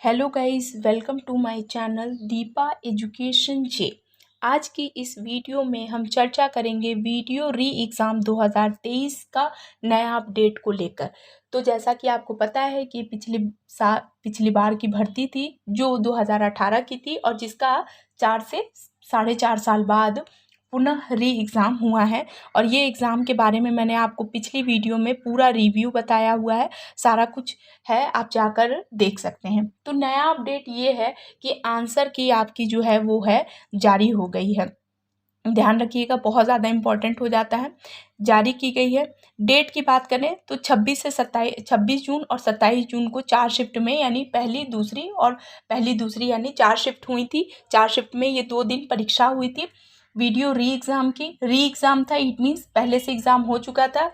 Hello guys, welcome to my channel Deepa education जे। आज की इस वीडियो में हम चर्चा करेंगे वीडियो री एग्ज़ाम 2023 का नया अपडेट को लेकर। तो जैसा कि आपको पता है कि पिछली बार की भर्ती थी जो 2018 की थी और जिसका 4 से 4.5 साल बाद पुनः री एग्ज़ाम हुआ है। और ये एग्ज़ाम के बारे में मैंने आपको पिछली वीडियो में पूरा रिव्यू बताया हुआ है, सारा कुछ है, आप जाकर देख सकते हैं। तो नया अपडेट ये है कि आंसर की आपकी जो है वो है जारी हो गई है। ध्यान रखिएगा, बहुत ज़्यादा इम्पोर्टेंट हो जाता है। जारी की गई है। डेट की बात करें तो 26 जून और 27 जून को 4 शिफ्ट में, यानी पहली दूसरी यानी 4 शिफ्ट हुई थी। 4 शिफ्ट में ये 2 दिन परीक्षा हुई थी वीडियो री एग्ज़ाम की। री एग्ज़ाम था, इट मीन्स पहले से एग्ज़ाम हो चुका था,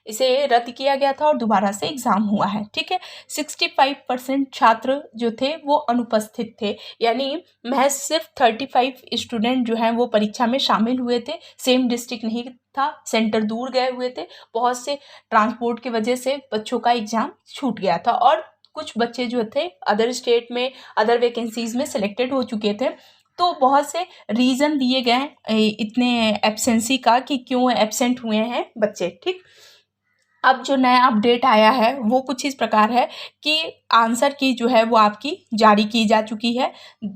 इसे रद्द किया गया था और दोबारा से एग्ज़ाम हुआ है। ठीक है, 65% छात्र जो थे वो अनुपस्थित थे, यानी महज सिर्फ 35 स्टूडेंट जो हैं वो परीक्षा में शामिल हुए थे। सेम डिस्ट्रिक्ट नहीं था, सेंटर दूर गए हुए थे, बहुत से ट्रांसपोर्ट की वजह से बच्चों का एग्ज़ाम छूट गया था और कुछ बच्चे जो थे अदर स्टेट में, अदर वैकेंसीज़ में सिलेक्टेड हो चुके थे। तो बहुत से रीज़न दिए गए इतने एब्सेंसी का कि क्यों एब्सेंट हुए हैं बच्चे। ठीक, अब जो नया अपडेट आया है वो कुछ इस प्रकार है कि आंसर की जो है वो आपकी जारी की जा चुकी है।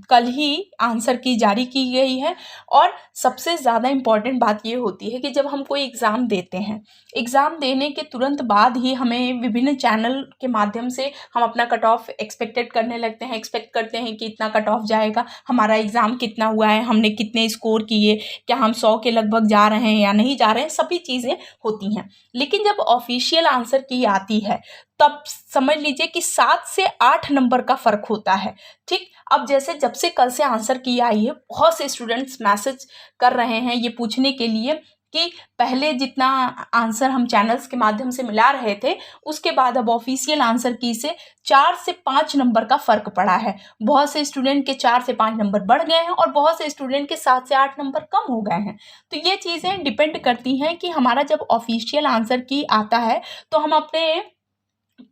कल ही आंसर की जारी की गई है। और सबसे ज़्यादा इम्पॉर्टेंट बात ये होती है कि जब हम कोई एग्ज़ाम देते हैं, एग्ज़ाम देने के तुरंत बाद ही हमें विभिन्न चैनल के माध्यम से हम अपना कट ऑफ एक्सपेक्टेड करने लगते हैं। एक्सपेक्ट करते हैं कि इतना कट ऑफ जाएगा, हमारा एग्ज़ाम कितना हुआ है, हमने कितने स्कोर किए, क्या हम 100 के लगभग जा रहे हैं या नहीं जा रहे हैं, सभी चीज़ें होती हैं। लेकिन जब ऑफिशियल आंसर की आती है तब समझ लीजिए कि 7 से 8 नंबर का फ़र्क होता है। ठीक, अब जैसे जब से कल से आंसर की आई है, बहुत से स्टूडेंट्स मैसेज कर रहे हैं ये पूछने के लिए कि पहले जितना आंसर हम चैनल्स के माध्यम से मिला रहे थे, उसके बाद अब ऑफिशियल आंसर की से 4 से 5 नंबर का फ़र्क पड़ा है। बहुत से स्टूडेंट के 4 से 5 नंबर बढ़ गए हैं और बहुत से स्टूडेंट के 7 से 8 नंबर कम हो गए हैं। तो ये चीज़ें डिपेंड करती हैं कि हमारा जब ऑफिशियल आंसर की आता है तो हम अपने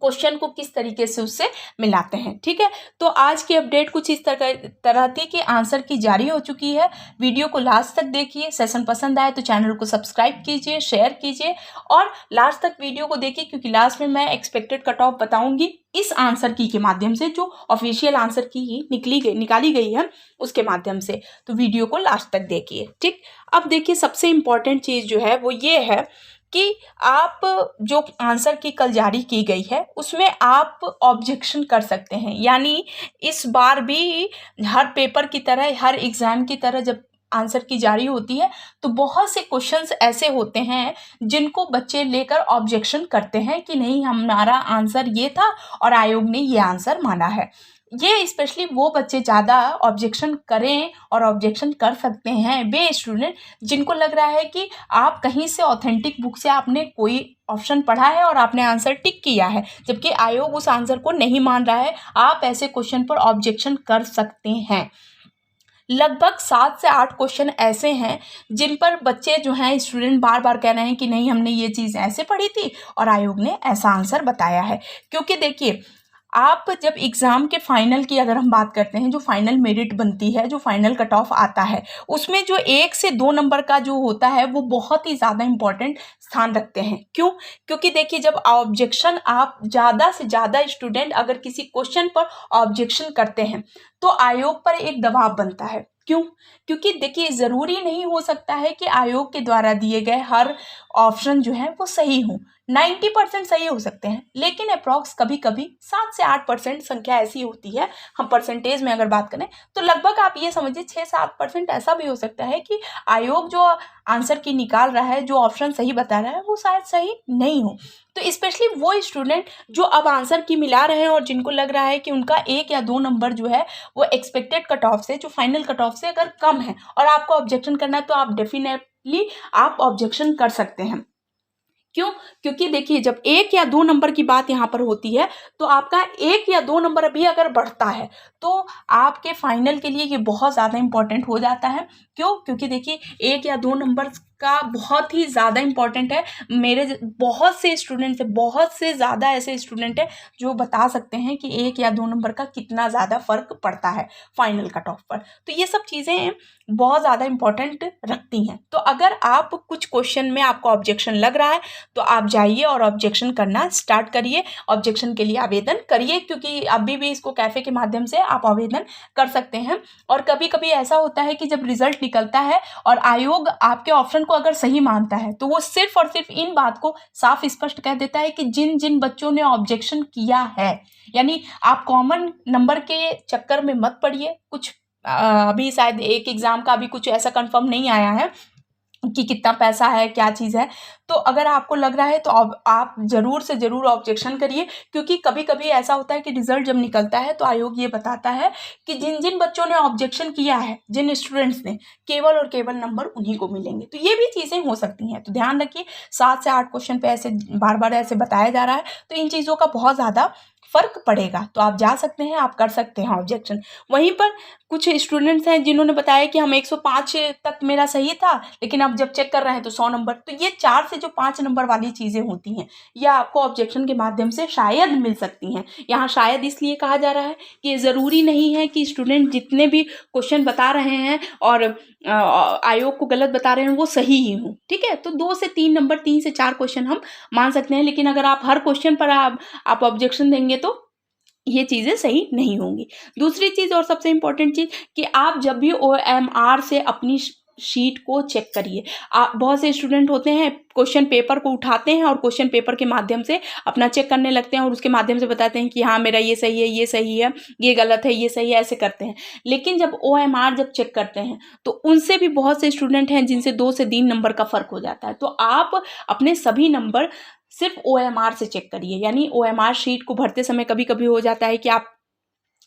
क्वेश्चन को किस तरीके से उससे मिलाते हैं। ठीक है, तो आज की अपडेट कुछ इस तरह थी कि आंसर की जारी हो चुकी है। वीडियो को लास्ट तक देखिए, सेशन पसंद आए तो चैनल को सब्सक्राइब कीजिए, शेयर कीजिए और लास्ट तक वीडियो को देखिए, क्योंकि लास्ट में मैं एक्सपेक्टेड कट ऑफ बताऊंगी इस आंसर की के माध्यम से, जो ऑफिशियल आंसर की ही निकाली गई है उसके माध्यम से। तो वीडियो को लास्ट तक देखिए। ठीक, अब देखिए सबसे इम्पॉर्टेंट चीज़ जो है वो ये है कि आप जो आंसर की कल जारी की गई है उसमें आप ऑब्जेक्शन कर सकते हैं। यानी इस बार भी हर पेपर की तरह, हर एग्ज़ाम की तरह जब आंसर की जारी होती है तो बहुत से क्वेश्चंस ऐसे होते हैं जिनको बच्चे लेकर ऑब्जेक्शन करते हैं कि नहीं, हमारा आंसर ये था और आयोग ने ये आंसर माना है। ये स्पेशली वो बच्चे ज़्यादा ऑब्जेक्शन करें और ऑब्जेक्शन कर सकते हैं वे स्टूडेंट जिनको लग रहा है कि आप कहीं से ऑथेंटिक बुक से आपने कोई ऑप्शन पढ़ा है और आपने आंसर टिक किया है, जबकि आयोग उस आंसर को नहीं मान रहा है। आप ऐसे क्वेश्चन पर ऑब्जेक्शन कर सकते हैं। लगभग 7 से 8 क्वेश्चन ऐसे हैं जिन पर बच्चे जो हैं, स्टूडेंट बार बार कह रहे हैं कि नहीं, हमने ये चीज़ ऐसे पढ़ी थी और आयोग ने ऐसा आंसर बताया है। क्योंकि देखिए, आप जब एग्ज़ाम के फाइनल की अगर हम बात करते हैं, जो फाइनल मेरिट बनती है, जो फाइनल कट ऑफ आता है, उसमें जो 1 से 2 नंबर का जो होता है वो बहुत ही ज़्यादा इम्पॉर्टेंट स्थान रखते हैं। क्यों? क्योंकि देखिए, जब ऑब्जेक्शन, आप ज़्यादा से ज़्यादा स्टूडेंट अगर किसी क्वेश्चन पर ऑब्जेक्शन करते हैं तो आयोग पर एक दबाव बनता है। क्यों? क्योंकि देखिए, ज़रूरी नहीं हो सकता है कि आयोग के द्वारा दिए गए हर ऑप्शन जो है वो सही हों। 90% सही हो सकते हैं, लेकिन अप्रॉक्स कभी कभी 7 से 8% संख्या ऐसी होती है, हम परसेंटेज में अगर बात करें तो लगभग आप ये समझिए 6-7% ऐसा भी हो सकता है कि आयोग जो आंसर की निकाल रहा है, जो ऑप्शन सही बता रहा है, वो शायद सही नहीं हो। तो स्पेशली वो स्टूडेंट जो अब आंसर की मिला रहे हैं और जिनको लग रहा है कि उनका 1 या 2 नंबर जो है वो एक्सपेक्टेड कट ऑफ से, जो फाइनल कट ऑफ से अगर कम है और आपको ऑब्जेक्शन करना है, तो आप डेफिनेटली आप ऑब्जेक्शन कर सकते हैं। क्यों? क्योंकि देखिए, जब 1 या 2 नंबर की बात यहाँ पर होती है तो आपका 1 या 2 नंबर भी अगर बढ़ता है तो आपके फाइनल के लिए ये बहुत ज़्यादा इम्पोर्टेंट हो जाता है। क्यों? क्योंकि देखिए, 1 या 2 नंबर का बहुत ही ज़्यादा इम्पॉर्टेंट है। मेरे बहुत से स्टूडेंट्स हैं, बहुत से ज़्यादा ऐसे स्टूडेंट हैं जो बता सकते हैं कि 1 या 2 नंबर का कितना ज़्यादा फ़र्क पड़ता है फाइनल कट ऑफ पर। तो ये सब चीज़ें बहुत ज़्यादा इम्पॉर्टेंट रखती हैं। तो अगर आप कुछ क्वेश्चन में आपको ऑब्जेक्शन लग रहा है तो आप जाइए और ऑब्जेक्शन करना स्टार्ट करिए, ऑब्जेक्शन के लिए आवेदन करिए, क्योंकि अभी भी इसको कैफ़े के माध्यम से आप आवेदन कर सकते हैं। और कभी कभी ऐसा होता है कि जब रिजल्ट निकलता है और आयोग आपके ऑप्शन को अगर सही मानता है तो वो सिर्फ और सिर्फ इन बात को साफ स्पष्ट कह देता है कि जिन जिन बच्चों ने ऑब्जेक्शन किया है, यानी आप कॉमन नंबर के चक्कर में मत पड़िए। कुछ अभी शायद एक एग्जाम का अभी कुछ ऐसा कंफर्म नहीं आया है कि कितना पैसा है, क्या चीज़ है। तो अगर आपको लग रहा है तो आप ज़रूर से ज़रूर ऑब्जेक्शन करिए, क्योंकि कभी कभी ऐसा होता है कि रिजल्ट जब निकलता है तो आयोग ये बताता है कि जिन जिन बच्चों ने ऑब्जेक्शन किया है, जिन स्टूडेंट्स ने, केवल और केवल नंबर उन्हीं को मिलेंगे। तो ये भी चीज़ें हो सकती हैं, तो ध्यान रखिए। 7 से 8 क्वेश्चन पे ऐसे बार बार ऐसे बताया जा रहा है, तो इन चीज़ों का बहुत ज़्यादा फ़र्क पड़ेगा। तो आप जा सकते हैं, आप कर सकते हैं ऑब्जेक्शन। वहीं पर कुछ स्टूडेंट्स हैं जिन्होंने बताया कि हम 105 तक मेरा सही था, लेकिन अब जब चेक कर रहे हैं तो 100 नंबर। तो ये 4 से जो 5 नंबर वाली चीज़ें होती हैं, ये आपको ऑब्जेक्शन के माध्यम से शायद मिल सकती हैं। यहाँ शायद इसलिए कहा जा रहा है कि ये ज़रूरी नहीं है कि स्टूडेंट जितने भी क्वेश्चन बता रहे हैं और आयोग को गलत बता रहे हैं वो सही ही हों, ठीक है। तो 2 से 3 नंबर, 3 से 4 क्वेश्चन हम मान सकते हैं, लेकिन अगर आप हर क्वेश्चन पर आप ऑब्जेक्शन देंगे तो ये चीज़ें सही नहीं होंगी। दूसरी चीज़ और सबसे इम्पोर्टेंट चीज़ कि आप जब भी OMR से अपनी शीट को चेक करिए। बहुत से स्टूडेंट होते हैं क्वेश्चन पेपर को उठाते हैं और क्वेश्चन पेपर के माध्यम से अपना चेक करने लगते हैं और उसके माध्यम से बताते हैं कि हाँ मेरा ये सही है, ये सही है, ये गलत है, ये सही है, ऐसे करते हैं। लेकिन जब OMR जब चेक करते हैं तो उनसे भी बहुत से स्टूडेंट हैं जिनसे 2 से 3 नंबर का फ़र्क हो जाता है। तो आप अपने सभी नंबर सिर्फ OMR से चेक करिए। यानी OMR शीट को भरते समय कभी कभी हो जाता है कि आप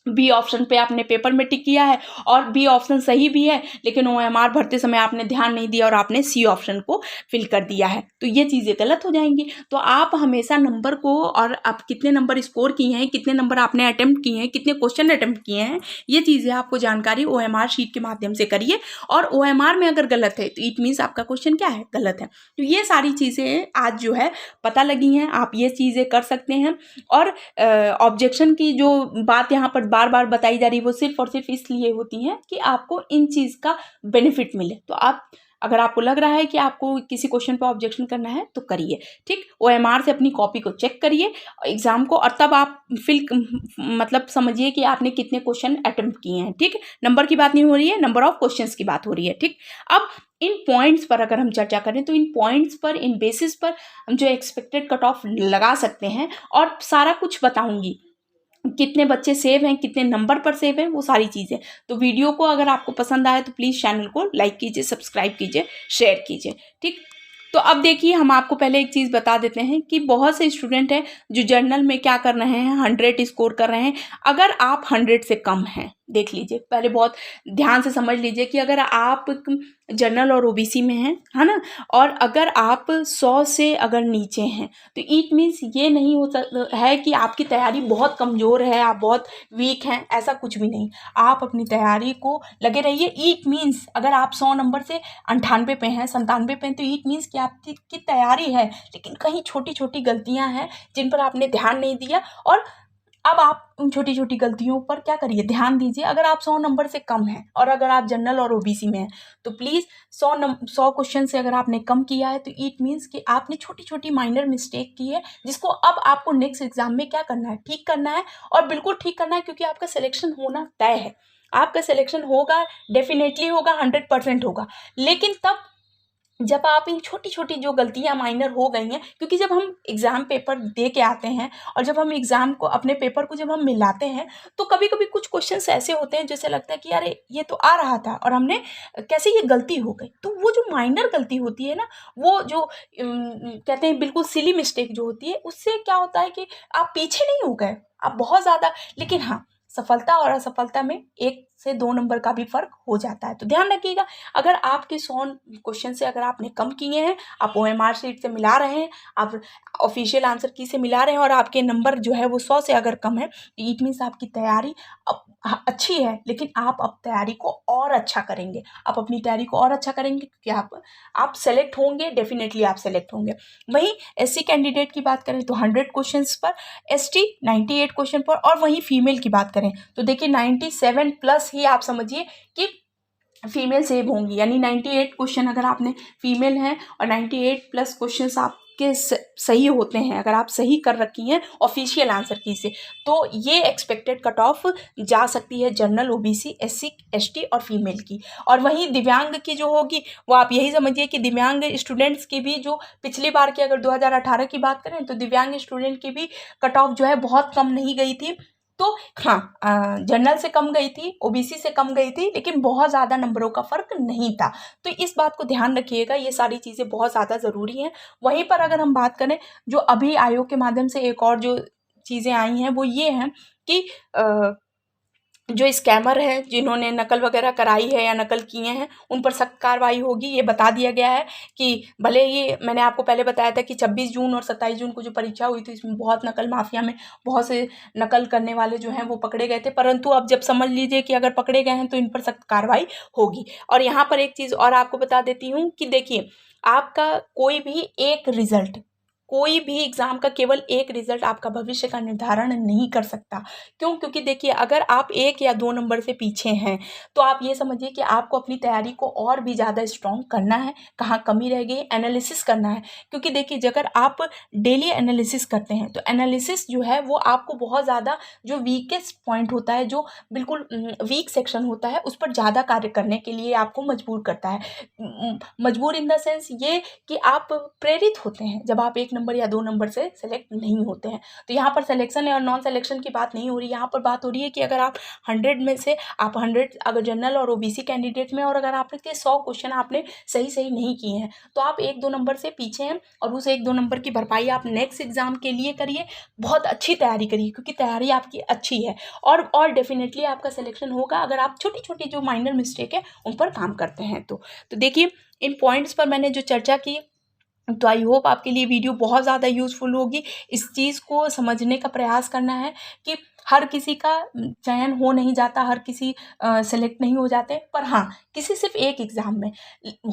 बी ऑप्शन पे आपने पेपर में टिक किया है और बी ऑप्शन सही भी है, लेकिन OMR भरते समय आपने ध्यान नहीं दिया और आपने सी ऑप्शन को फिल कर दिया है, तो ये चीज़ें गलत हो जाएंगी। तो आप हमेशा नंबर को, और आप कितने नंबर स्कोर किए हैं, कितने नंबर आपने अटेम्प्ट किए हैं, कितने क्वेश्चन अटेम्प्ट किए हैं, ये चीज़ें आपको जानकारी OMR शीट के माध्यम से करिए। और OMR में अगर गलत है तो इट मीन्स आपका क्वेश्चन क्या है, गलत है। तो ये सारी चीज़ें आज जो है पता लगी हैं, आप ये चीज़ें कर सकते हैं। और ऑब्जेक्शन की जो बात यहाँ पर बार बार बताई जा रही है वो सिर्फ और सिर्फ इसलिए होती है कि आपको इन चीज़ का बेनिफिट मिले। तो आप, अगर आपको लग रहा है कि आपको किसी क्वेश्चन पर ऑब्जेक्शन करना है तो करिए, ठीक। OMR से अपनी कॉपी को चेक करिए एग्जाम को, और तब आप मतलब समझिए कि आपने कितने क्वेश्चन अटेम्प्ट किए हैं, ठीक। नंबर की बात नहीं हो रही है, नंबर ऑफ क्वेश्चंस की बात हो रही है, ठीक। अब इन पॉइंट्स पर अगर हम चर्चा करें तो इन पॉइंट्स पर, इन बेसिस पर हम जो एक्सपेक्टेड कट ऑफ लगा सकते हैं, और सारा कुछ बताऊंगी, कितने बच्चे सेव हैं, कितने नंबर पर सेव हैं, वो सारी चीज़ें। तो वीडियो को अगर आपको पसंद आए तो प्लीज़ चैनल को लाइक कीजिए, सब्सक्राइब कीजिए, शेयर कीजिए, ठीक। तो अब देखिए, हम आपको पहले एक चीज़ बता देते हैं कि बहुत से स्टूडेंट हैं जो जर्नल में क्या कर रहे हैं, 100 स्कोर कर रहे हैं। अगर आप 100 से कम हैं, देख लीजिए, पहले बहुत ध्यान से समझ लीजिए कि अगर आप जनरल और OBC में हैं, है ना, और अगर आप 100 से अगर नीचे हैं तो इट मीन्स ये नहीं हो सकता है कि आपकी तैयारी बहुत कमज़ोर है, आप बहुत वीक हैं, ऐसा कुछ भी नहीं। आप अपनी तैयारी को लगे रहिए। इट मीन्स अगर आप 100 नंबर से 98 पे हैं, 97 पे हैं, तो इट मीन्स कि आपकी तैयारी है, लेकिन कहीं छोटी छोटी गलतियां हैं जिन पर आपने ध्यान नहीं दिया। और अब आप उन छोटी छोटी गलतियों पर क्या करिए, ध्यान दीजिए। अगर आप 100 नंबर से कम हैं और अगर आप जनरल और OBC में हैं तो प्लीज़ 100 क्वेश्चन से अगर आपने कम किया है तो इट मीन्स कि आपने छोटी छोटी माइनर मिस्टेक की है, जिसको अब आपको नेक्स्ट एग्जाम में क्या करना है, ठीक करना है। और बिल्कुल ठीक करना है, क्योंकि आपका सिलेक्शन होना तय है। आपका सिलेक्शन होगा, डेफिनेटली होगा, 100% होगा। लेकिन तब जब आप इन छोटी छोटी जो गलतियां माइनर हो गई हैं, क्योंकि जब हम एग्ज़ाम पेपर दे के आते हैं और जब हम एग्ज़ाम को, अपने पेपर को जब हम मिलाते हैं, तो कभी कभी कुछ क्वेश्चंस ऐसे होते हैं जैसे लगता है कि यार ये तो आ रहा था और हमने कैसे ये गलती हो गई। तो वो जो माइनर गलती होती है ना, वो जो कहते हैं बिल्कुल सिली मिस्टेक जो होती है, उससे क्या होता है कि आप पीछे नहीं हो गए, आप बहुत ज़्यादा, लेकिन हाँ, सफलता और असफलता में एक से 2 नंबर का भी फ़र्क हो जाता है। तो ध्यान रखिएगा, अगर आपके 100 क्वेश्चन से अगर आपने कम किए हैं, आप ओएमआर शीट से मिला रहे हैं, आप ऑफिशियल आंसर की से मिला रहे हैं और आपके नंबर जो है वो 100 से अगर कम है, इट मीन्स आपकी तैयारी अब अच्छी है, लेकिन आप अब तैयारी को और अच्छा करेंगे। आप अपनी तैयारी को और अच्छा करेंगे क्योंकि आप सेलेक्ट होंगे, डेफिनेटली आप सेलेक्ट होंगे। वहीं एससी कैंडिडेट की बात करें तो 100 क्वेश्चंस पर, एसटी 98 क्वेश्चन पर, और वहीं फीमेल की बात करें तो देखिए 97 प्लस ही आप समझिए कि फीमेल सेव होंगी, यानी 98 क्वेश्चन अगर आपने फीमेल हैं और 98 प्लस क्वेश्चंस आपके सही होते हैं, अगर आप सही कर रखी हैं ऑफिशियल आंसर की से, तो ये एक्सपेक्टेड कट ऑफ जा सकती है जनरल, ओबीसी, एससी, एसटी और फीमेल की। और वहीं दिव्यांग की जो होगी वो आप यही समझिए कि दिव्यांग स्टूडेंट्स की भी जो पिछली बार की अगर 2018 की बात करें तो दिव्यांग स्टूडेंट की भी कट ऑफ जो है बहुत कम नहीं गई थी। तो हाँ, जनरल से कम गई थी, ओबीसी से कम गई थी, लेकिन बहुत ज़्यादा नंबरों का फ़र्क नहीं था। तो इस बात को ध्यान रखिएगा, ये सारी चीज़ें बहुत ज़्यादा ज़रूरी हैं। वहीं पर अगर हम बात करें, जो अभी आयोग के माध्यम से एक और जो चीज़ें आई हैं वो ये हैं कि जो स्कैमर हैं, जिन्होंने नकल वगैरह कराई है या नकल किए हैं, उन पर सख्त कार्रवाई होगी। ये बता दिया गया है कि भले ये मैंने आपको पहले बताया था कि 26 जून और 27 जून को जो परीक्षा हुई थी, इसमें बहुत नकल माफिया में बहुत से नकल करने वाले जो हैं वो पकड़े गए थे, परंतु अब जब समझ लीजिए कि अगर पकड़े गए हैं तो इन पर सख्त कार्रवाई होगी। और यहाँ पर एक चीज़ और आपको बता देती हूँ कि देखिए, आपका कोई भी एक रिजल्ट, कोई भी एग्ज़ाम का केवल एक रिजल्ट आपका भविष्य का निर्धारण नहीं कर सकता। क्यों? क्योंकि देखिए, अगर आप 1 या 2 नंबर से पीछे हैं तो आप ये समझिए कि आपको अपनी तैयारी को और भी ज़्यादा स्ट्रॉन्ग करना है, कहाँ कमी रह गई, एनालिसिस करना है। क्योंकि देखिए, अगर आप डेली एनालिसिस करते हैं तो एनालिसिस जो है वो आपको बहुत ज़्यादा, जो वीकेस्ट पॉइंट होता है, जो बिल्कुल वीक सेक्शन होता है, उस पर ज़्यादा कार्य करने के लिए आपको मजबूर करता है। मजबूर इन द सेंस ये कि आप प्रेरित होते हैं जब आप 1 नंबर या 2 नंबर से सेलेक्ट नहीं होते हैं। तो यहाँ पर सिलेक्शन और नॉन सिलेक्शन की बात नहीं हो रही, यहाँ पर बात हो रही है कि अगर आप 100 में से आप 100 अगर जनरल और ओबीसी कैंडिडेट में, और अगर आपके 100 क्वेश्चन आपने सही नहीं किए हैं तो आप 1-2 नंबर से पीछे हैं, और उस 1-2 नंबर की भरपाई आप नेक्स्ट एग्जाम के लिए करिए। बहुत अच्छी तैयारी करिए, क्योंकि तैयारी आपकी अच्छी है और डेफिनेटली आपका सिलेक्शन होगा अगर आप छोटी-छोटी जो माइनर मिस्टेक है उन पर काम करते हैं तो देखिए, इन पॉइंट्स पर मैंने जो चर्चा की, तो आई होप आपके लिए वीडियो बहुत ज़्यादा यूज़फुल होगी। इस चीज़ को समझने का प्रयास करना है कि हर किसी का चयन हो नहीं जाता, हर किसी सेलेक्ट नहीं हो जाते, पर हाँ, किसी सिर्फ एक एग्ज़ाम में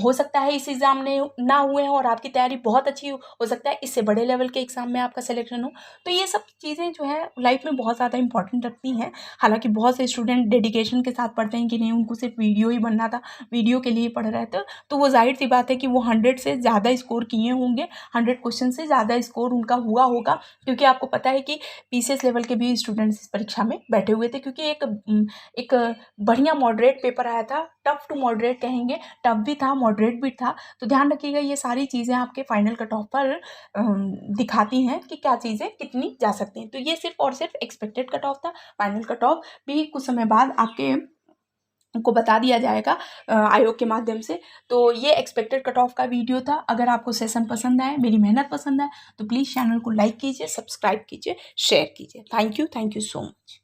हो सकता है इस एग्ज़ाम में ना हुए हों और आपकी तैयारी बहुत अच्छी हो सकता है इससे बड़े लेवल के एग्ज़ाम में आपका सिलेक्शन हो। तो ये सब चीज़ें जो है लाइफ में बहुत ज़्यादा इंपॉर्टेंट रखती हैं। हालाँकि बहुत से स्टूडेंट डेडिकेशन के साथ पढ़ते हैं कि नहीं, उनको सिर्फ वीडियो ही बनना था, वीडियो के लिए पढ़ रहे थे, तो वो ज़ाहिर-सी बात है कि वो 100 से ज़्यादा स्कोर किए होंगे, 100 क्वेश्चन से ज़्यादा स्कोर उनका हुआ होगा, क्योंकि आपको पता है कि पीसीएस लेवल के भी स्टूडेंट्स इस परीक्षा में बैठे हुए थे, क्योंकि एक बढ़िया मॉडरेट पेपर आया था, टफ टू मॉडरेट कहेंगे, टफ भी था, मॉडरेट भी था। तो ध्यान रखिएगा, ये सारी चीज़ें आपके फाइनल कट ऑफ पर दिखाती हैं कि क्या चीज़ें कितनी जा सकती हैं। तो ये सिर्फ और सिर्फ एक्सपेक्टेड कट ऑफ था, फाइनल कट ऑफ भी कुछ समय बाद आपके को बता दिया जाएगा आयोग के माध्यम से। तो ये एक्सपेक्टेड कट ऑफ का वीडियो था। अगर आपको सेशन पसंद आए, मेरी मेहनत पसंद आए, तो प्लीज़ चैनल को लाइक कीजिए, सब्सक्राइब कीजिए, शेयर कीजिए। Thank you so much.